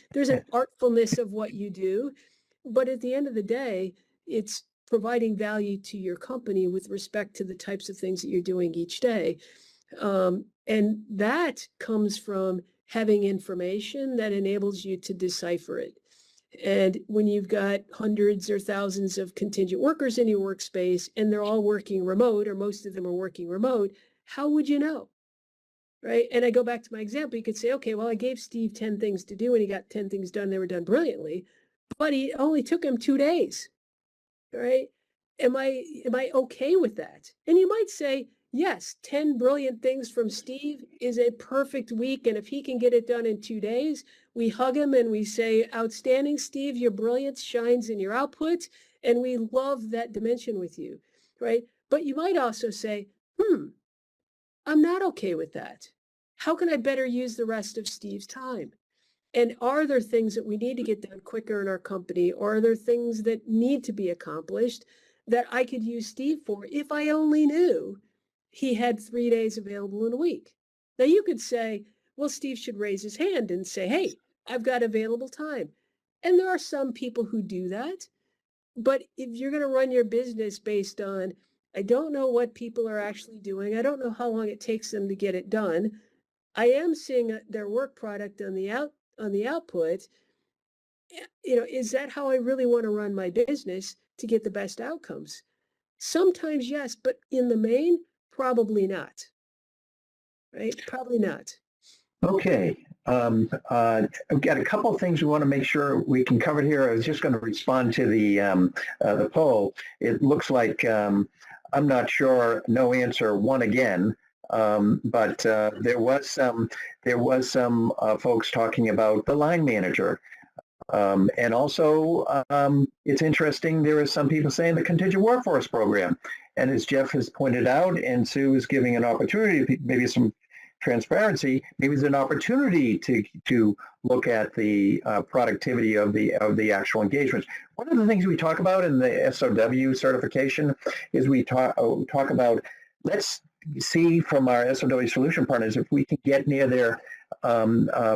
S3: artfulness of what you do. But at the end of the day, it's providing value to your company with respect to the types of things that you're doing each day. And that comes from having information that enables you to decipher it. And when you've got hundreds or thousands of contingent workers in your workspace and they're all working remote, or most of them are working remote, how would you know? right? And I go back to my example, you could say, okay, well, I gave Steve 10 things to do and he got 10 things done. They were done brilliantly, but it only took him 2 days, right? Am I okay with that? And you might say, yes, 10 brilliant things from Steve is a perfect week. And if he can get it done in 2 days, we hug him and we say, outstanding, Steve, your brilliance shines in your output. And we love that dimension with you, right? But you might also say, I'm not okay with that. How can I better use the rest of Steve's time? And are there things that we need to get done quicker in our company? Or are there things that need to be accomplished that I could use Steve for if I only knew he had 3 days available in a week? Now you could say, well, Steve should raise his hand and say, hey, I've got available time. And there are some people who do that. But if you're going to run your business based on, I don't know what people are actually doing, I don't know how long it takes them to get it done, I am seeing their work product on the output, is that how I really want to run my business to get the best outcomes? Sometimes yes, but in the main, probably not, right? Probably not.
S1: Okay. We've got a couple of things we want to make sure we can cover here. I was just going to respond to the poll. It looks like I'm not sure. No answer. One again. But there was some folks talking about the line manager. And also, it's interesting, there are some people saying the contingent workforce program. And as Jeff has pointed out, and Sue is giving an opportunity, maybe some transparency, maybe there's an opportunity to look at the productivity of the actual engagements. One of the things we talk about in the SOW certification is we talk about, let's see from our SOW solution partners if we can get near their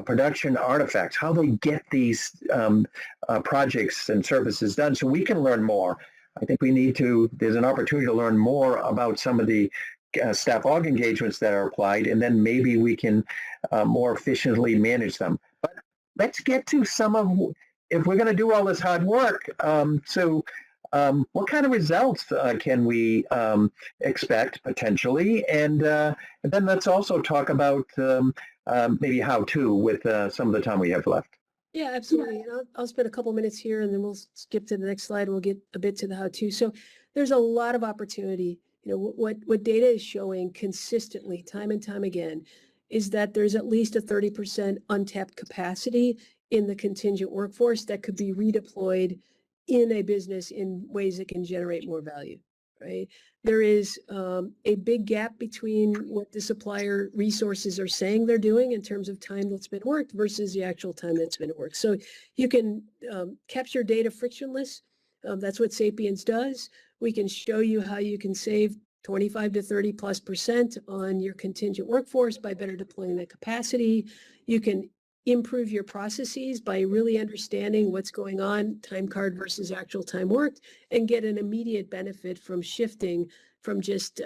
S1: production artifacts, how they get these projects and services done, so we can learn more. I think there's an opportunity to learn more about some of the staff aug engagements that are applied, and then maybe we can more efficiently manage them. But let's get to some of, if we're going to do all this hard work, what kind of results can we expect potentially? And then let's also talk about maybe how to with some of the time we have left.
S3: Yeah, absolutely. And I'll spend a couple minutes here and then we'll skip to the next slide and we'll get a bit to the how to. So there's a lot of opportunity. What data is showing consistently time and time again is that there's at least a 30% untapped capacity in the contingent workforce that could be redeployed in a business in ways that can generate more value, right? There is a big gap between what the supplier resources are saying they're doing in terms of time that's been worked versus the actual time that's been worked. So you can capture data frictionless. That's what Sapience does. We can show you how you can save 25 to 30+% on your contingent workforce by better deploying that capacity. You can improve your processes by really understanding what's going on, time card versus actual time worked, and get an immediate benefit from shifting from just,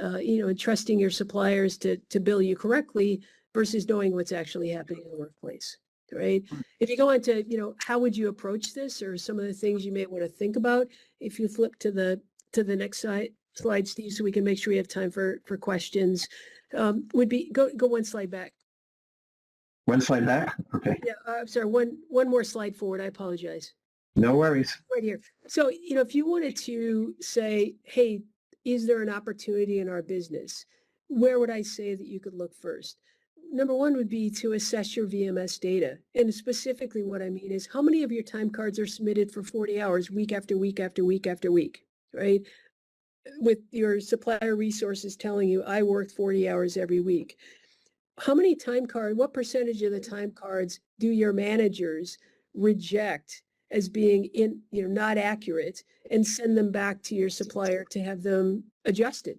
S3: trusting your suppliers to bill you correctly versus knowing what's actually happening in the workplace, right? If you go into, how would you approach this, or some of the things you may want to think about, if you flip to the next slide, Steve, so we can make sure we have time for questions, would be, go one slide back.
S1: One slide back? Okay.
S3: Yeah, I'm sorry, one more slide forward. I apologize.
S1: No worries.
S3: Right here. So, if you wanted to say, hey, is there an opportunity in our business? Where would I say that you could look first? Number one would be to assess your VMS data. And specifically what I mean is how many of your time cards are submitted for 40 hours week after week after week after week, right? With your supplier resources telling you, I worked 40 hours every week. How many what percentage of the time cards do your managers reject as being not accurate and send them back to your supplier to have them adjusted,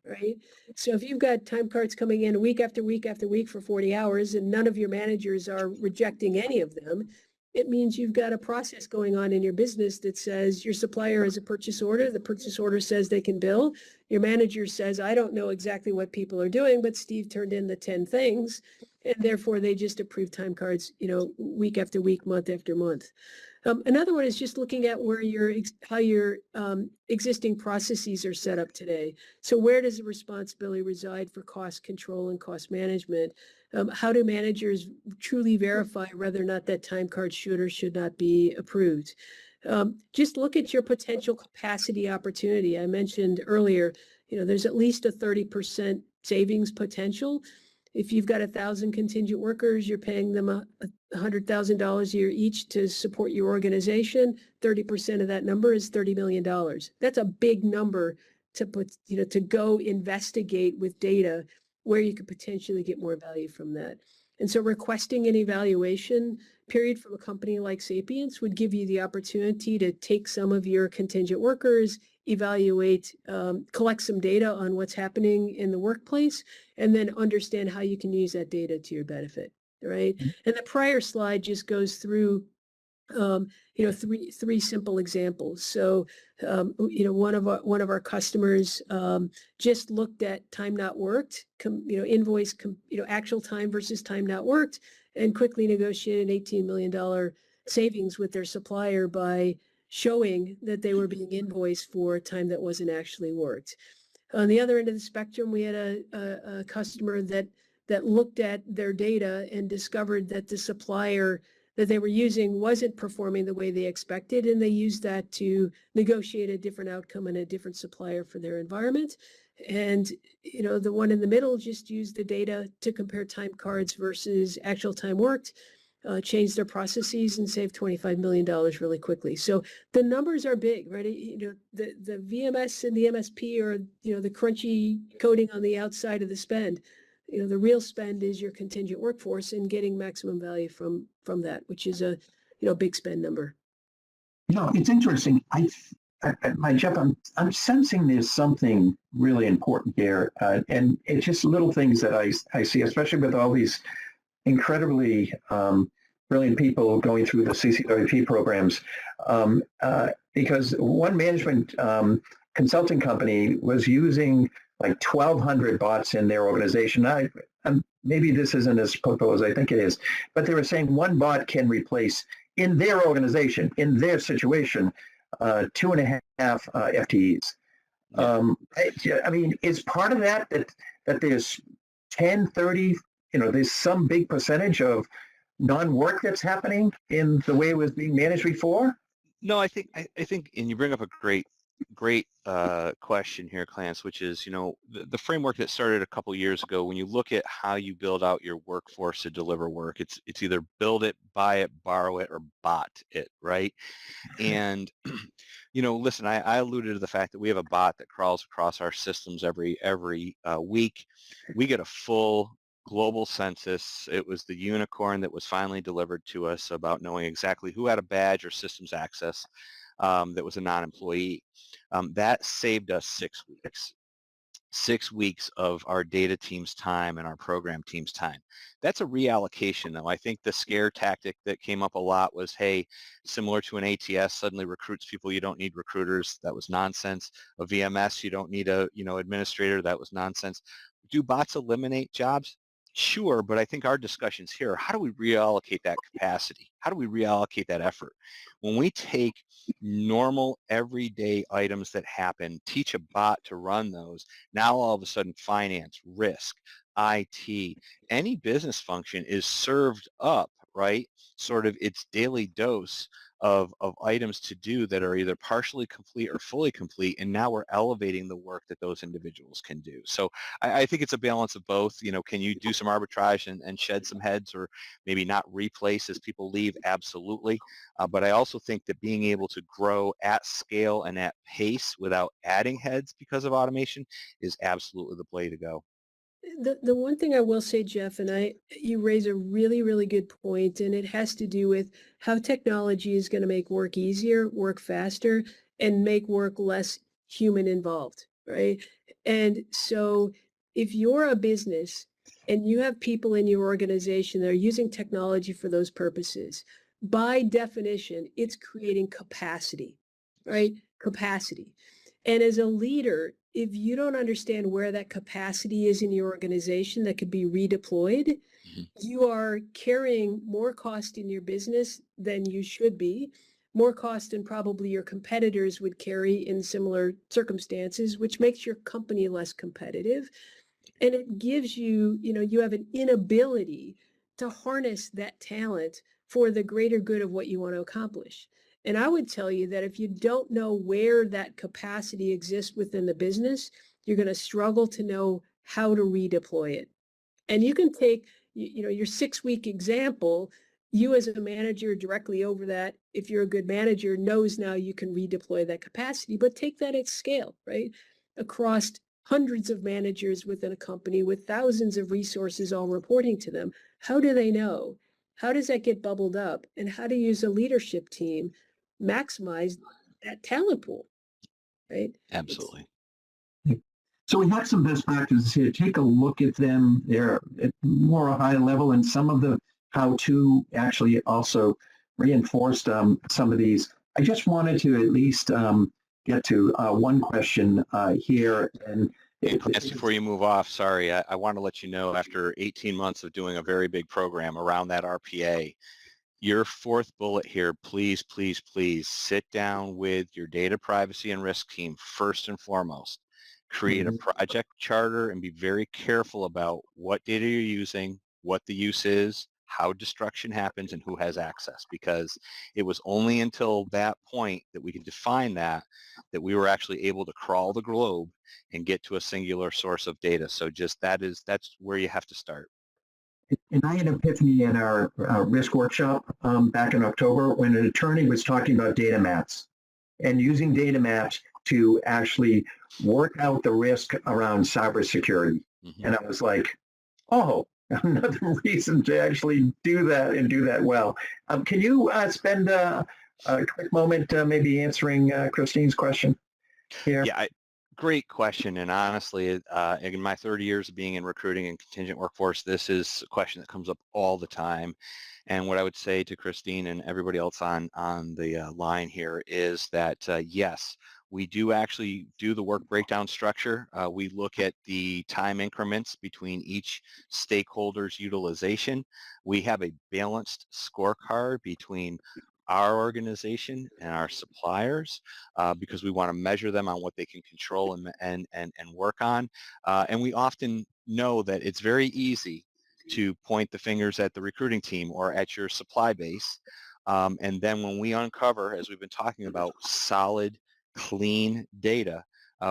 S3: right? So if you've got time cards coming in week after week after week for 40 hours and none of your managers are rejecting any of them, it means you've got a process going on in your business that says your supplier has a purchase order. The purchase order says they can bill. Your manager says, I don't know exactly what people are doing, but Steve turned in the 10 things. And therefore, they just approve time cards, week after week, month after month. Another one is just looking at where how your existing processes are set up today. So where does the responsibility reside for cost control and cost management? How do managers truly verify whether or not that time card should or should not be approved? Just look at your potential capacity opportunity. I mentioned earlier, there's at least a 30% savings potential. If you've got 1,000 contingent workers, you're paying them $100,000 a year each to support your organization. 30% of that number is $30 million. That's a big number to put, to go investigate with data where you could potentially get more value from that. And so requesting an evaluation period from a company like Sapience would give you the opportunity to take some of your contingent workers, evaluate, collect some data on what's happening in the workplace, and then understand how you can use that data to your benefit, right? And the prior slide just goes through three simple examples. So, one of our customers just looked at time not worked, invoice, actual time versus time not worked, and quickly negotiated an $18 million savings with their supplier by showing that they were being invoiced for time that wasn't actually worked. On the other end of the spectrum, we had a customer that looked at their data and discovered that the supplier that they were using wasn't performing the way they expected, and they used that to negotiate a different outcome and a different supplier for their environment. And the one in the middle just used the data to compare time cards versus actual time worked, changed their processes, and saved $25 million really quickly. So the numbers are big, right? The VMS and the MSP are the crunchy coating on the outside of the spend. The real spend is your contingent workforce and getting maximum value from that, which is a big spend number.
S1: It's interesting. Jeff, I'm sensing there's something really important here, and it's just little things that I see, especially with all these incredibly brilliant people going through the CCWP programs, because one management consulting company was using like 1,200 bots in their organization. Maybe this isn't as powerful as I think it is, but they were saying one bot can replace, in their organization, in their situation, 2.5 FTEs. I mean, is part of that there's 10, 30, there's some big percentage of non-work that's happening in the way it was being managed before?
S2: No, I think, and you bring up a great question here, Clarence, which is, the framework that started a couple years ago. When you look at how you build out your workforce to deliver work, it's either build it, buy it, borrow it, or bot it, right? And listen, I alluded to the fact that we have a bot that crawls across our systems every week. We get a full global census. It was the unicorn that was finally delivered to us about knowing exactly who had a badge or systems access that was a non-employee. That saved us 6 weeks. 6 weeks of our data team's time and our program team's time. That's a reallocation, though. I think the scare tactic that came up a lot was, hey, similar to an ATS, suddenly recruits people, you don't need recruiters. That was nonsense. A VMS, you don't need a administrator. That was nonsense. Do bots eliminate jobs? Sure, but I think our discussions here are, how do we reallocate that capacity? How do we reallocate that effort? When we take normal everyday items that happen, teach a bot to run those, now all of a sudden finance, risk, IT, any business function is served up, right? Sort of its daily dose of items to do that are either partially complete or fully complete, and now we're elevating the work that those individuals can do. So I think it's a balance of both. Can you do some arbitrage and shed some heads, or maybe not replace as people leave? Absolutely. But I also think that being able to grow at scale and at pace without adding heads because of automation is absolutely the play to go.
S3: The one thing I will say, Jeff, and you raise a really, really good point, and it has to do with how technology is going to make work easier, work faster, and make work less human involved, right? And so if you're a business and you have people in your organization that are using technology for those purposes, by definition, it's creating capacity, right? Capacity. And as a leader, if you don't understand where that capacity is in your organization that could be redeployed, you are carrying more cost in your business than you should be. more cost than probably your competitors would carry in similar circumstances, which makes your company less competitive. And it gives you, you have an inability to harness that talent for the greater good of what you want to accomplish. And I would tell you that if you don't know where that capacity exists within the business, you're going to struggle to know how to redeploy it. And you can take, your 6-week example, you as a manager directly over that, if you're a good manager, knows now you can redeploy that capacity, but take that at scale, right? Across hundreds of managers within a company with thousands of resources all reporting to them. How do they know? How does that get bubbled up? And how to use a leadership team maximize that talent pool, right?
S2: Absolutely.
S1: So we have some best practices here. Take a look at them. They're at more a high level, and some of the how-to actually also reinforced some of these. I just wanted to at least get to one question here. And
S2: Clance, before you move off, sorry, I want to let you know after 18 months of doing a very big program around that RPA, your fourth bullet here, please, please, please sit down with your data privacy and risk team first and foremost. Create a project charter and be very careful about what data you're using, what the use is, how destruction happens, and who has access, because it was only until that point that we could define that we were actually able to crawl the globe and get to a singular source of data. So just that's where you have to start.
S1: And I had an epiphany at our risk workshop back in October when an attorney was talking about data maps and using data maps to actually work out the risk around cybersecurity. Mm-hmm. And I was like, oh, another reason to actually do that and do that well. Can you spend a quick moment maybe answering Christine's question here?
S2: Yeah, great question. And honestly, in my 30 years of being in recruiting and contingent workforce, this is a question that comes up all the time. And what I would say to Christine and everybody else on the line here is that, yes, we do actually do the work breakdown structure. We look at the time increments between each stakeholder's utilization. We have a balanced scorecard between our organization and our suppliers because we want to measure them on what they can control and work on. And we often know that it's very easy to point the fingers at the recruiting team or at your supply base. And then when we uncover, as we've been talking about, solid, clean data,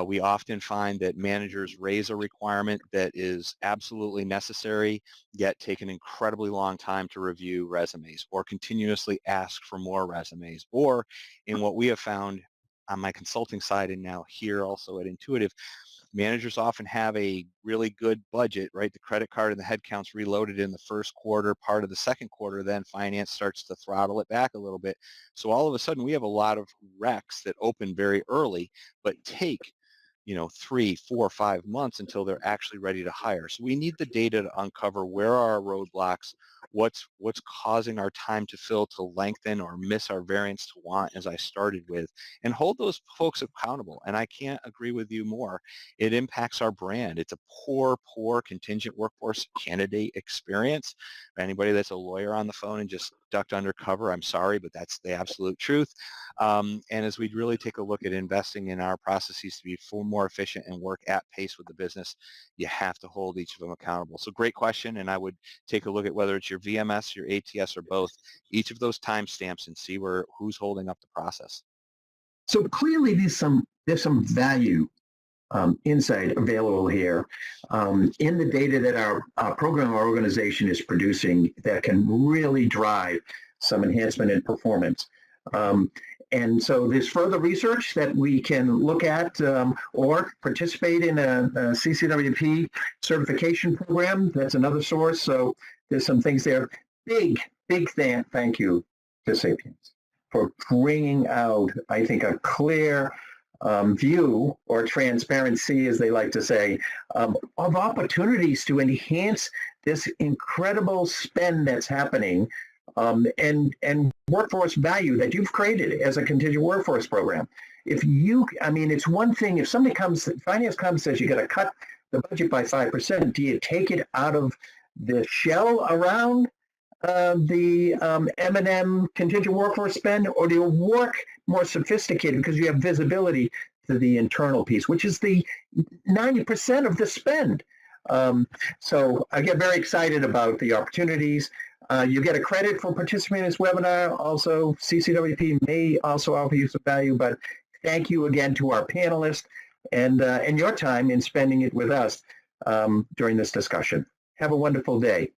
S2: we often find that managers raise a requirement that is absolutely necessary, yet take an incredibly long time to review resumes or continuously ask for more resumes. Or in what we have found on my consulting side and now here also at Intuitive, managers often have a really good budget, right? The credit card and the headcount's reloaded in the first quarter, part of the second quarter, then finance starts to throttle it back a little bit. So all of a sudden we have a lot of recs that open very early, but take 3, 4, 5 months until they're actually ready to hire. So we need the data to uncover where are our roadblocks, what's causing our time to fill to lengthen or miss our variance to want, as I started with, and hold those folks accountable. And I can't agree with you more. It impacts our brand. It's a poor contingent workforce candidate experience. Anybody that's a lawyer on the phone and just ducked undercover, I'm sorry, but that's the absolute truth. And as we really take a look at investing in our processes to be more efficient and work at pace with the business, you have to hold each of them accountable. So great question, and I would take a look at whether it's your VMS, your ATS, or both, each of those timestamps and see who's holding up the process.
S1: So clearly there's some value insight available here in the data that our program organization is producing that can really drive some enhancement in performance. And so there's further research that we can look at or participate in a CCWP certification program. That's another source. So there's some things there. Big thank you to Sapience for bringing out, I think, a clear view or transparency, as they like to say, of opportunities to enhance this incredible spend that's happening and workforce value that you've created as a contingent workforce program. It's one thing if finance comes and says you got to cut the budget by 5%, do you take it out of the shell around the M&M contingent workforce spend, or do you work more sophisticated because you have visibility to the internal piece, which is the 90% of the spend? So I get very excited about the opportunities. You get a credit for participating in this webinar. Also, CCWP may also offer you some value, but thank you again to our panelists and your time in spending it with us during this discussion. Have a wonderful day.